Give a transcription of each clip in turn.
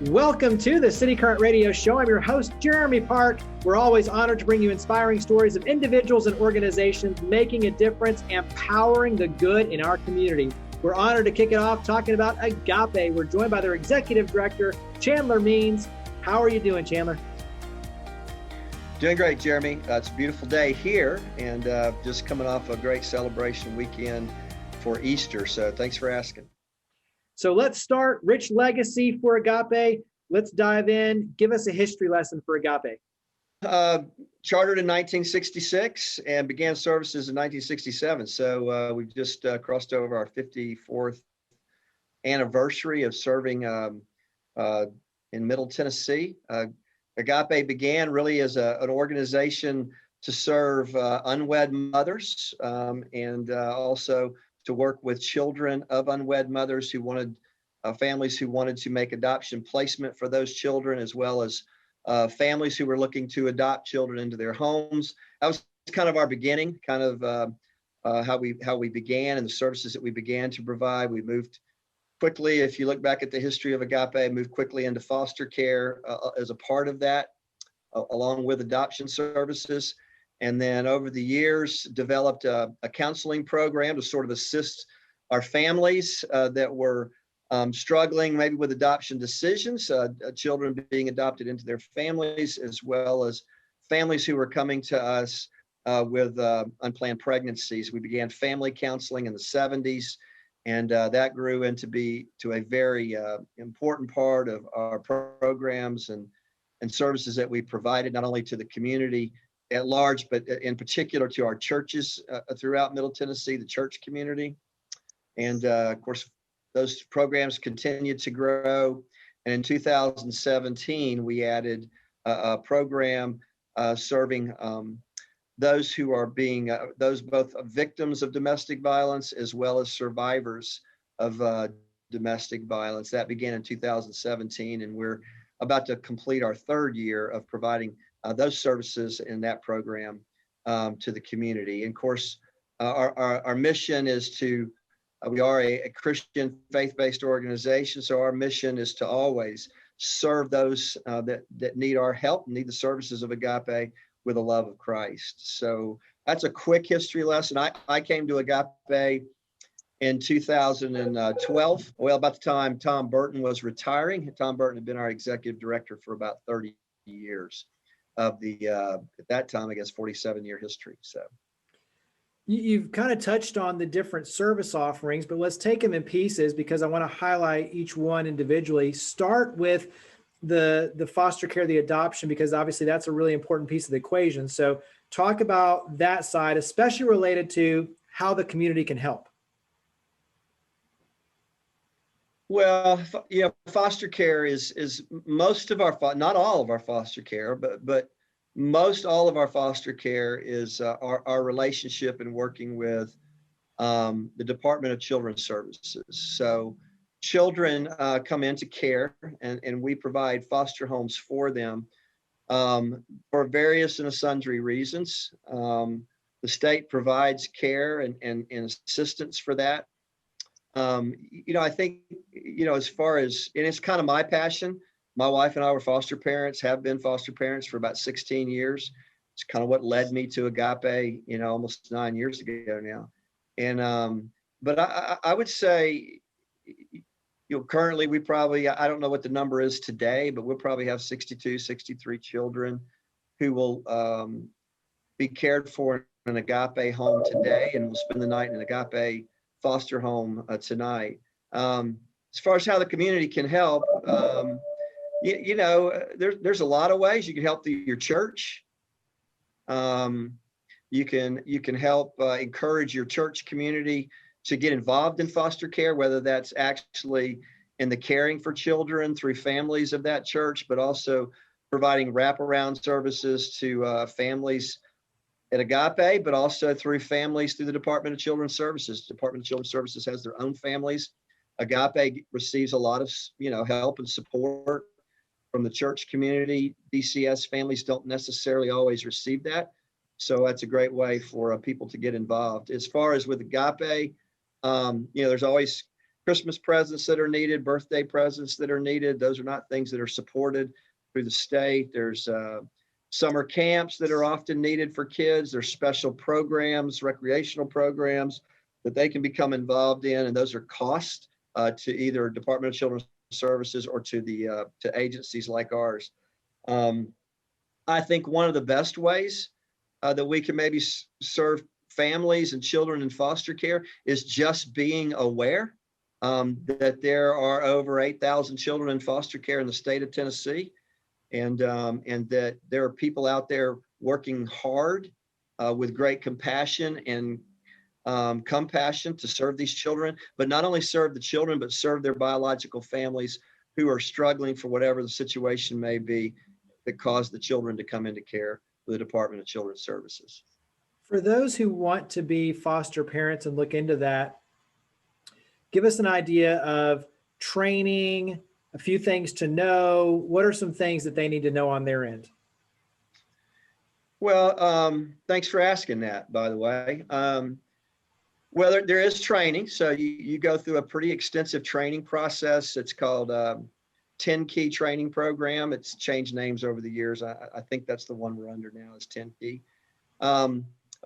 Welcome to the City Current Radio Show. I'm your host, Jeremy Park. We're always honored to bring you inspiring stories of individuals and organizations making a difference, empowering the good in our community. We're honored to kick it off talking about AGAPE. We're joined by their Executive Director, Chandler Means. How are you doing, Chandler? Doing great, Jeremy. It's a beautiful day here and just coming off a great celebration weekend for Easter. So thanks for asking. So let's start. Rich legacy for AGAPE. Let's dive in. Give us a history lesson for AGAPE. Chartered in 1966 and began services in 1967. So we've just crossed over our 54th anniversary of serving in Middle Tennessee. AGAPE began really as an organization to serve unwed mothers and also to work with children of unwed mothers who wanted families who wanted to make adoption placement for those children, as well as families who were looking to adopt children into their homes. That was kind of our beginning, kind of how we began and the services that we began to provide. We moved quickly, if you look back at the history of AGAPE, moved quickly into foster care as a part of that, along with adoption services. And then over the years, developed a counseling program to sort of assist our families that were struggling maybe with adoption decisions, children being adopted into their families, as well as families who were coming to us with unplanned pregnancies. We began family counseling in the 70s, and that grew into a very important part of our programs and services that we provided, not only to the community at large, but in particular to our churches throughout Middle Tennessee, the church community. And of course, those programs continued to grow. And in 2017, we added a program serving those who are being, those both victims of domestic violence as well as survivors of domestic violence. That began in 2017, and we're about to complete our third year of providing those services in that program to the community. And of course, our mission is to, we are a Christian faith-based organization, so our mission is to always serve those that need our help, need the services of AGAPE with the love of Christ. So that's a quick history lesson. I came to AGAPE in 2012, well, about the time Tom Burton was retiring. Tom Burton had been our executive director for about 30 years of the, at that time, I guess, 47-year history. So You've kind of touched on the different service offerings, but let's take them in pieces because I want to highlight each one individually. Start with the foster care, the adoption, because obviously that's a really important piece of the equation. So talk about that side, especially related to how the community can help. Well, foster care is most of our, not all of our foster care, but most all of our foster care is our relationship in working with the Department of Children's Services. So children come into care and we provide foster homes for them for various and sundry reasons. The state provides care and assistance for that. I think, as far as, and it's kind of my passion, my wife and I were foster parents, have been foster parents for about 16 years. It's kind of what led me to AGAPE, almost 9 years ago now. And, but I would say, currently we probably, I don't know what the number is today, but we'll probably have 62, 63 children who will be cared for in an AGAPE home today, and will spend the night in an AGAPE foster home tonight. As far as how the community can help, there's a lot of ways you can help your church. You can help encourage your church community to get involved in foster care, whether that's actually in the caring for children through families of that church, but also providing wraparound services to families at AGAPE, but also through families through the Department of Children's Services. Department of Children's Services has their own families. AGAPE receives a lot of, help and support from the church community. DCS families don't necessarily always receive that. So that's a great way for people to get involved. As far as with AGAPE, there's always Christmas presents that are needed, birthday presents that are needed. Those are not things that are supported through the state. There's summer camps that are often needed for kids. There's special programs, recreational programs that they can become involved in, and those are cost to either Department of Children's Services or to the to agencies like ours. I think one of the best ways that we can maybe serve families and children in foster care is just being aware that there are over 8,000 children in foster care in the state of Tennessee, and that there are people out there working hard with great compassion and compassion to serve these children, but not only serve the children, but serve their biological families who are struggling for whatever the situation may be that caused the children to come into care with the Department of Children's Services. For those who want to be foster parents and look into that, give us an idea of training, a few things to know. What are some things that they need to know on their end? Well, thanks for asking that, by the way. Well, there is training. So you go through a pretty extensive training process. It's called 10-key training program. It's changed names over the years. I think that's the one we're under now is 10-key. I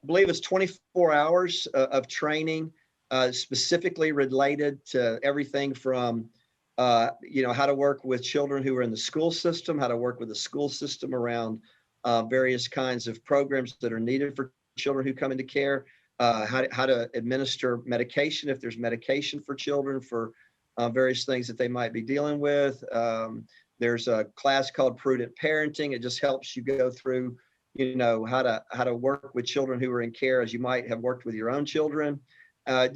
believe it's 24 hours of training specifically related to everything from, how to work with children who are in the school system, how to work with the school system around various kinds of programs that are needed for children who come into care, how to administer medication if there's medication for children for various things that they might be dealing with. There's a class called Prudent Parenting. It just helps you go through, how to work with children who are in care as you might have worked with your own children.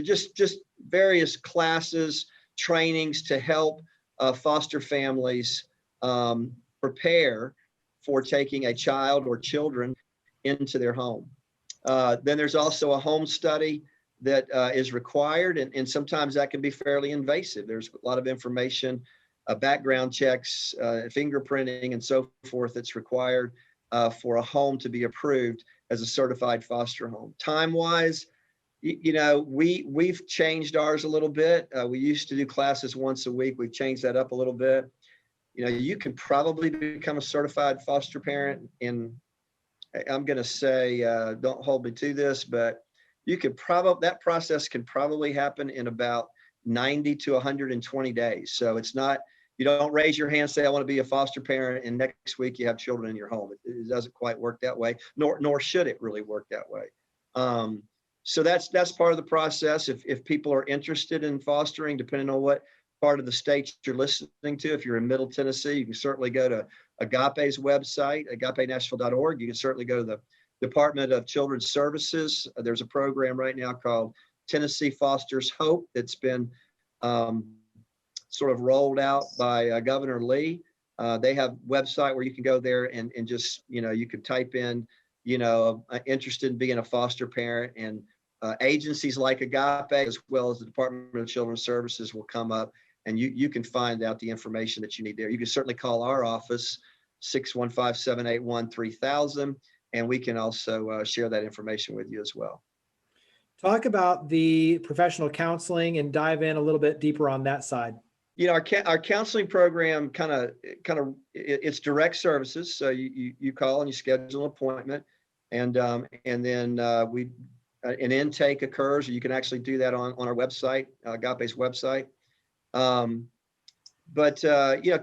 Just various classes, trainings to help foster families prepare for taking a child or children into their home. Then there's also a home study that is required, and sometimes that can be fairly invasive. There's a lot of information, background checks, fingerprinting, and so forth that's required for a home to be approved as a certified foster home. Time-wise, we've changed ours a little bit. We used to do classes once a week. We've changed that up a little bit. You can probably become a certified foster parent in, I'm going to say, don't hold me to this, but that process can probably happen in about 90 to 120 days. So it's not, you don't raise your hand, say, I want to be a foster parent, and next week you have children in your home. It doesn't quite work that way, nor should it really work that way. So that's part of the process. If people are interested in fostering, depending on what part of the state you're listening to, if you're in Middle Tennessee, you can certainly go to AGAPE's website, agapenashville.org. You can certainly go to the Department of Children's Services. There's a program right now called Tennessee Fosters Hope that's been sort of rolled out by Governor Lee. They have a website where you can go there and just, you can type in, interested in being a foster parent, and agencies like AGAPE as well as the Department of Children's Services will come up, and you can find out the information that you need there. You can certainly call our office, 615-781-3000, and we can also share that information with you as well. Talk about the professional counseling and dive in a little bit deeper on that side. Our counseling program kind of it's direct services. So you call and you schedule an appointment, and then an intake occurs. You can actually do that on our website, AGAPE's website. But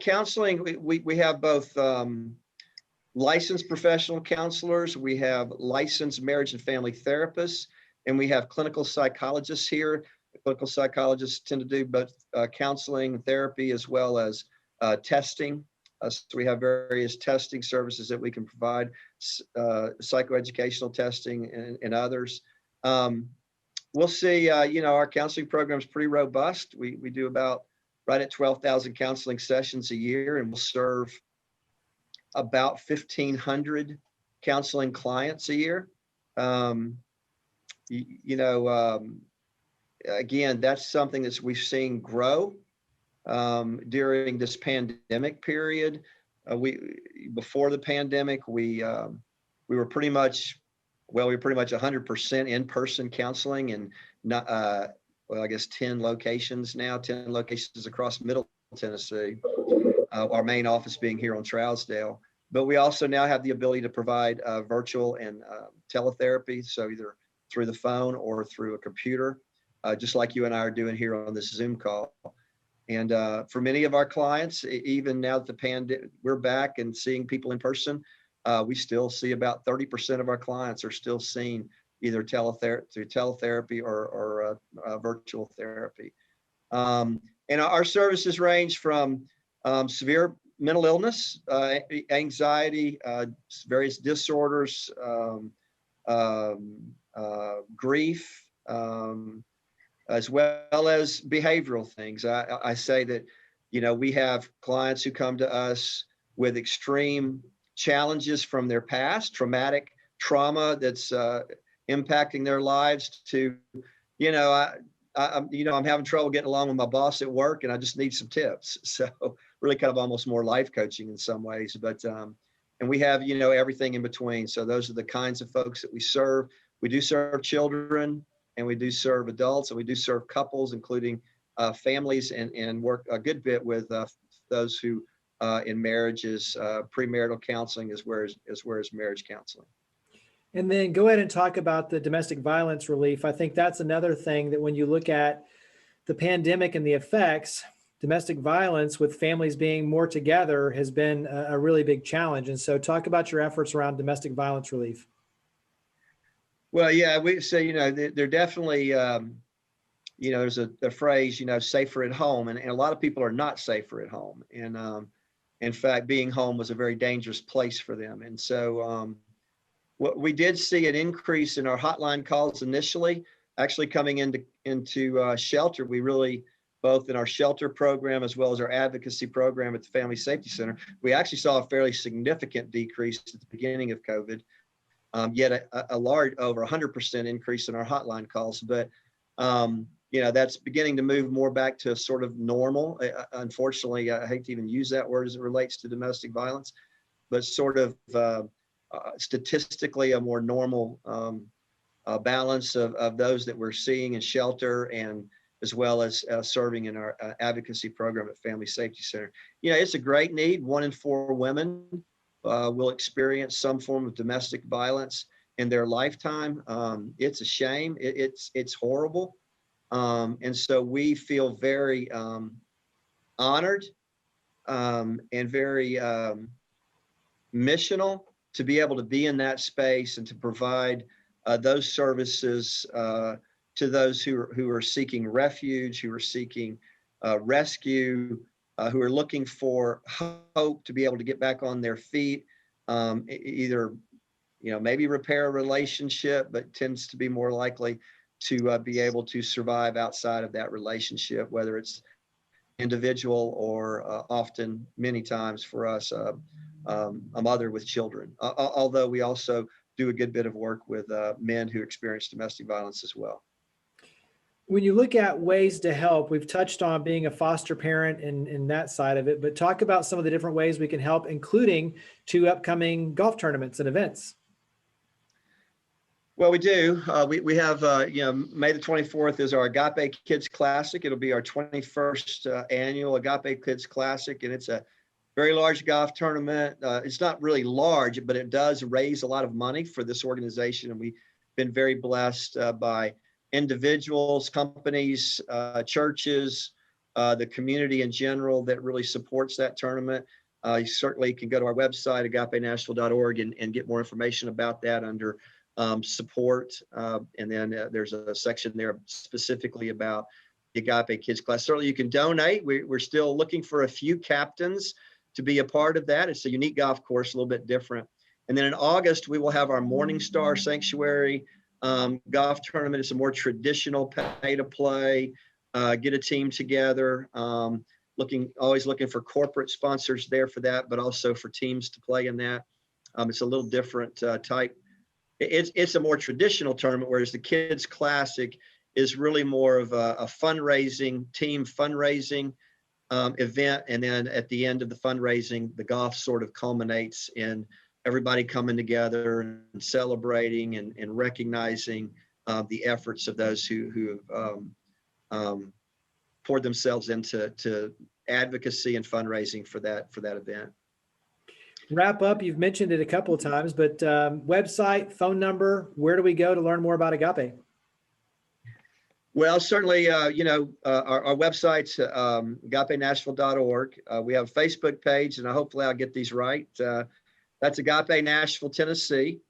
counseling, we have both licensed professional counselors, we have licensed marriage and family therapists, and we have clinical psychologists here. Clinical psychologists tend to do both counseling, therapy, as well as testing. So we have various testing services that we can provide, psychoeducational testing and others. We'll see, our counseling program is pretty robust. We do about right at 12,000 counseling sessions a year, and we'll serve about 1,500 counseling clients a year. Again, that's something that we've seen grow during this pandemic period. Before the pandemic, we were pretty much 100% in-person counseling, and well, I guess 10 locations now, 10 locations across Middle Tennessee. Our main office being here on Trousdale. But we also now have the ability to provide virtual and teletherapy, so either through the phone or through a computer, just like you and I are doing here on this Zoom call. And for many of our clients, even now that the pandemic, we're back and seeing people in person, we still see about 30% of our clients are still seeing either through teletherapy or virtual therapy. And our services range from severe mental illness, anxiety, various disorders, grief, as well as behavioral things. I say that, we have clients who come to us with extreme challenges from their past, traumatic trauma that's impacting their lives to, I'm having trouble getting along with my boss at work and I just need some tips. So really kind of almost more life coaching in some ways, but, and we have, everything in between. So those are the kinds of folks that we serve. We do serve children and we do serve adults and we do serve couples, including families, and work a good bit with those who in marriages, premarital counseling as well as marriage counseling. And then go ahead and talk about the domestic violence relief. I think that's another thing that when you look at the pandemic and the effects, domestic violence with families being more together has been a really big challenge. And so talk about your efforts around domestic violence relief. Well, yeah, we say, they're definitely, there's a phrase, safer at home. And a lot of people are not safer at home. And in fact, being home was a very dangerous place for them. And so what we did see an increase in our hotline calls initially, actually coming into shelter. We really, both in our shelter program as well as our advocacy program at the Family Safety Center, we actually saw a fairly significant decrease at the beginning of COVID, yet a large, over 100% increase in our hotline calls. But, that's beginning to move more back to sort of normal. Unfortunately, I hate to even use that word as it relates to domestic violence, but sort of statistically a more normal balance of those that we're seeing in shelter, and as well as serving in our advocacy program at Family Safety Center. It's a great need. 1 in 4 women will experience some form of domestic violence in their lifetime. It's a shame. It's horrible. And so we feel very honored and very missional to be able to be in that space and to provide those services to those who are seeking refuge, who are seeking rescue, who are looking for hope to be able to get back on their feet, either, maybe repair a relationship, but tends to be more likely to be able to survive outside of that relationship, whether it's individual or often, many times for us, a mother with children, although we also do a good bit of work with men who experience domestic violence as well. When you look at ways to help, we've touched on being a foster parent and that side of it, but talk about some of the different ways we can help, including 2 upcoming golf tournaments and events. Well, we do. We have, May the 24th is our AGAPE Kids Classic. It'll be our 21st annual AGAPE Kids Classic, and it's a very large golf tournament. It's not really large, but it does raise a lot of money for this organization, and we've been very blessed by individuals, companies, churches, the community in general that really supports that tournament. You certainly can go to our website, agapenashville.org, and get more information about that under support. And then there's a section there specifically about the AGAPE Kids Class. Certainly you can donate. We're still looking for a few captains to be a part of that. It's a unique golf course, a little bit different. And then in August, we will have our Morning Star Sanctuary golf tournament. It's a more traditional pay to play, get a team together, always looking for corporate sponsors there for that, but also for teams to play in that. It's a little different type. It's a more traditional tournament, whereas the Kids Classic is really more of a team fundraising event. And then at the end of the fundraising, the golf sort of culminates in everybody coming together and celebrating and recognizing the efforts of those who poured themselves into advocacy and fundraising for that event. Wrap up. You've mentioned it a couple of times, but website, phone number, where do we go to learn more about AGAPE? Well, certainly, our website's agapenashville.org. We have a Facebook page, and hopefully I'll get these right. That's Agape Nashville, Tennessee.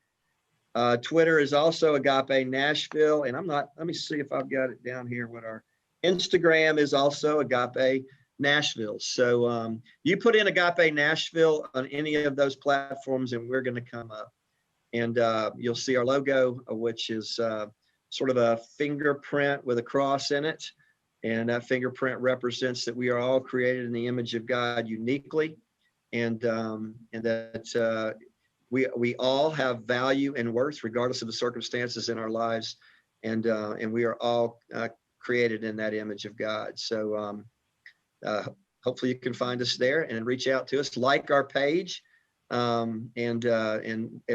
Twitter is also Agape Nashville, and let me see if I've got it down here. What our Instagram is also Agape Nashville. So you put in Agape Nashville on any of those platforms, and we're going to come up. And you'll see our logo, which is sort of a fingerprint with a cross in it. And that fingerprint represents that we are all created in the image of God uniquely, and that we all have value and worth regardless of the circumstances in our lives, and we are all created in that image of God. So hopefully you can find us there and reach out to us, like our page, and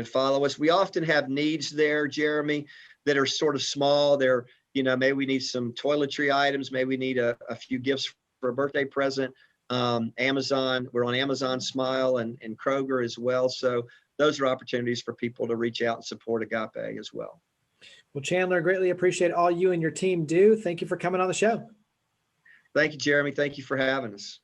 follow us. We often have needs there, Jeremy, that are sort of small. They're, maybe we need some toiletry items, maybe we need a few gifts for a birthday present. Amazon, we're on Amazon Smile and Kroger as well. So those are opportunities for people to reach out and support AGAPE as well. Well, Chandler, greatly appreciate all you and your team do. Thank you for coming on the show. Thank you, Jeremy. Thank you for having us.